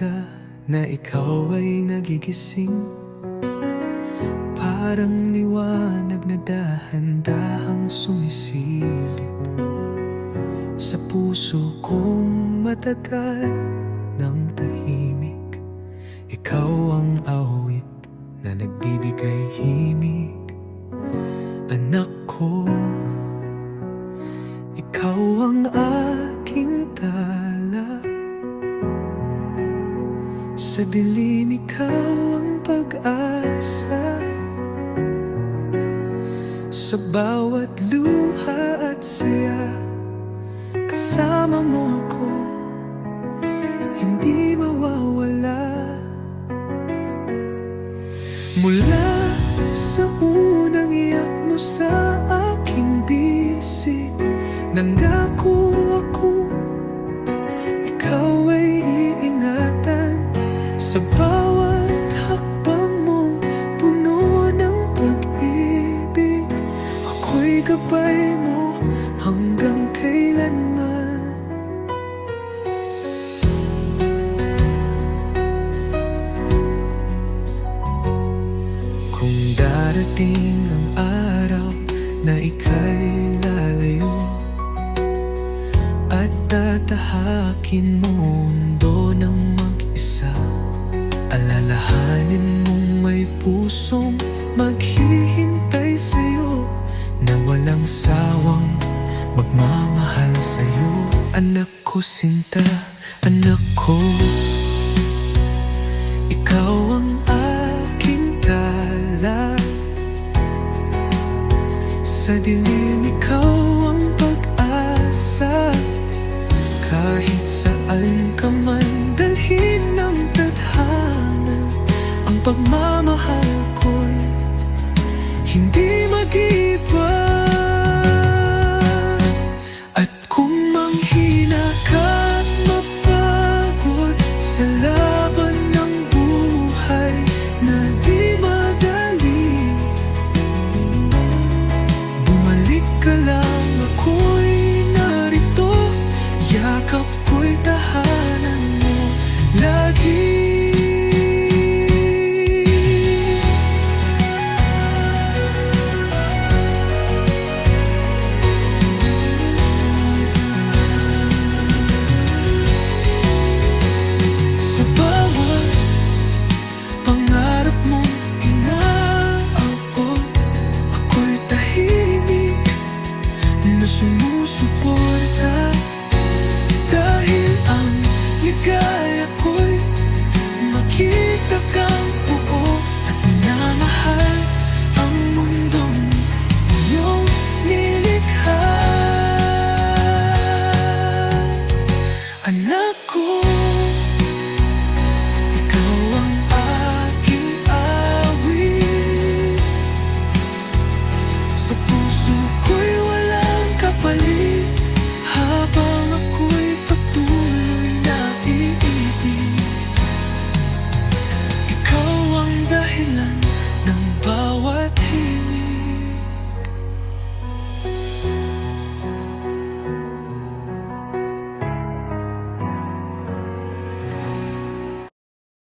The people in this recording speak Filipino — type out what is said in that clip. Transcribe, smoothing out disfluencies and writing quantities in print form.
umaga na ikaw ay nagigising, parang liwanag na dahan-dahang sumisilip sa puso kong matagal ng tahimik. Ikaw ang awit na nagbibigay himig, anak ko. Ikaw ang aking tala, sa dilim ikaw ang pag-asa. Sa bawat luha at saya, kasama mo ako, hindi mawawala. Mula sa unang iyak mo sa aking bisig, nangako ako, ikaw ay iingatan. Sa bawat hakbang mong puno ng pag-ibig, ako'y gabay mo hanggang kailanman. Kung darating ang araw na ika'y lalayo at tatahakin mo mundo ng mag-isa, alalahanin mong may pusong maghihintay sa'yo, na walang sawang magmamahal sa'yo. Anak ko sinta, anak ko, ikaw ang aking tala. Sa dilim ikaw ang pag-asa, kahit saan ka man dalhin ng tadhana, ang pagmamahal ko'y hindi mag-iba. At kung manghina ka't mapagod sa laban ng buhay na di madali, bumalik ka lang, ako'y narito, yakap ko'y tahanan mo lagi. Sa bawat pangarap mong inaabot, ako'y tahimik na sumusuporta, dahil ang ligaya ko'y makita ka